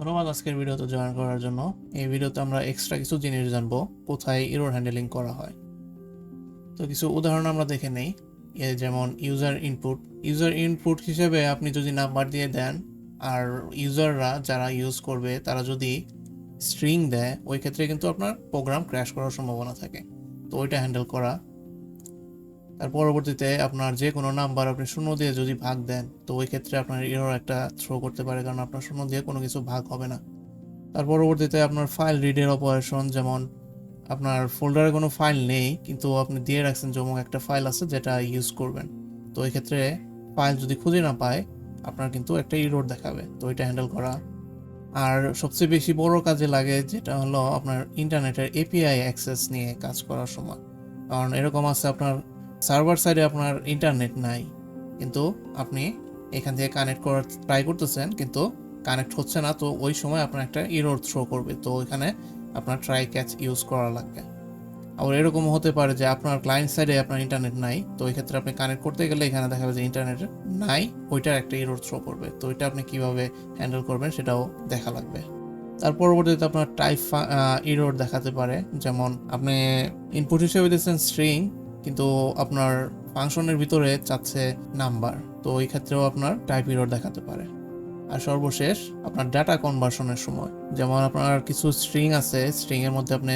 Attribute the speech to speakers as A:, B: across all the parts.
A: ধন্যবাদ আজকের ভিডিওতে জয়েন করার জন্য। এই ভিডিওতে আমরা এক্সট্রা কিছু জিনিস জানবো কোথায় এরর হ্যান্ডেলিং করা হয়। তো কিছু উদাহরণ আমরা দেখে নেই। যেমন ইউজার ইনপুট হিসেবে আপনি যদি নাম্বার দিয়ে দেন আর ইউজাররা যারা ইউজ করবে তারা যদি স্ট্রিং দেয়, ওই ক্ষেত্রে কিন্তু আপনার প্রোগ্রাম ক্র্যাশ করার সম্ভাবনা থাকে। তো ওইটা হ্যান্ডেল করা। তার পরবর্তীতে আপনার যে কোনো নাম্বার আপনি শূন্য দিয়ে যদি ভাগ দেন, তো ওই ক্ষেত্রে আপনার এরর একটা থ্রো করতে পারে, কারণ আপনার শূন্য দিয়ে কোনো কিছু ভাগ হবে না। তার পরবর্তীতে আপনার ফাইল রিডের অপারেশন, যেমন আপনার ফোল্ডারে কোনো ফাইল নেই কিন্তু আপনি দিয়ে রাখছেন যেমন একটা ফাইল আছে যেটা ইউজ করবেন। তো এই ক্ষেত্রে ফাইল যদি খুঁজে না পায়, আপনার কিন্তু একটা এরর দেখাবে। তো এটা হ্যান্ডেল করা। আর সবচেয়ে বেশি বড় কাজে লাগে যেটা হলো আপনার ইন্টারনেটের এপিআই অ্যাক্সেস নিয়ে কাজ করার সময়। কারণ এরকম আছে আপনার সার্ভার সাইডে আপনার ইন্টারনেট নাই, কিন্তু আপনি এখান থেকে কানেক্ট করার ট্রাই করতেছেন কিন্তু কানেক্ট হচ্ছে না। তো ওই সময় আপনার একটা এরর থ্রো করবে। তো ওইখানে আপনার ট্রাই ক্যাচ ইউজ করা লাগবে। আবার এরকমও হতে পারে যে আপনার ক্লায়েন্ট সাইডে আপনার ইন্টারনেট নাই, তো ওই ক্ষেত্রে আপনি কানেক্ট করতে গেলে এখানে দেখাবে যে ইন্টারনেট নাই, ওইটার একটা এরর থ্রো করবে। তো ওইটা আপনি কিভাবে হ্যান্ডেল করবেন সেটাও দেখা লাগবে। তার পরবর্তীতে আপনার টাইপ এরর দেখাতে পারে, যেমন আপনি ইনপুট হিসেবে দিচ্ছেন স্ট্রিং কিন্তু আপনার ফাংশনের ভিতরে চাচ্ছে নাম্বার, তো ওই ক্ষেত্রেও আপনার টাইপ এরর দেখাতে পারে। আর সর্বশেষ আপনার ডাটা কনভার্সনের সময়, যেমন আপনার কিছু স্ট্রিং আছে, স্ট্রিং এর মধ্যে আপনি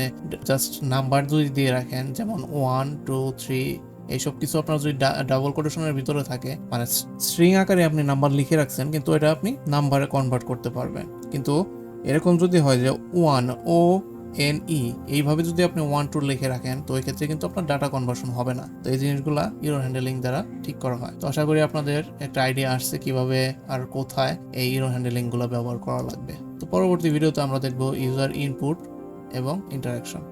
A: জাস্ট নাম্বার যদি দিয়ে রাখেন, যেমন 1 2 3 এইসব কিছু আপনার যদি ডাবল কোটেশনের ভিতরে থাকে, মানে স্ট্রিং আকারে আপনি নাম্বার লিখে রাখছেন কিন্তু এটা আপনি নাম্বারে কনভার্ট করতে পারবেন। কিন্তু এরকম যদি হয় যে 1 এইভাবে যদি আপনি 1 2 লিখে রাখেন, তো এই ক্ষেত্রে কিন্তু আপনার ডাটা কনভার্সন হবে না। তো এই জিনিসগুলা এরর হ্যান্ডেলিং দ্বারা ঠিক করা হয়। তো আশা করি আপনাদের একটা আইডিয়া আসছে কিভাবে আর কোথায় এই এরর হ্যান্ডেলিং গুলো ব্যবহার করা লাগবে। তো পরবর্তী ভিডিওতে আমরা দেখব ইউজার ইনপুট এবং ইন্টারাকশন।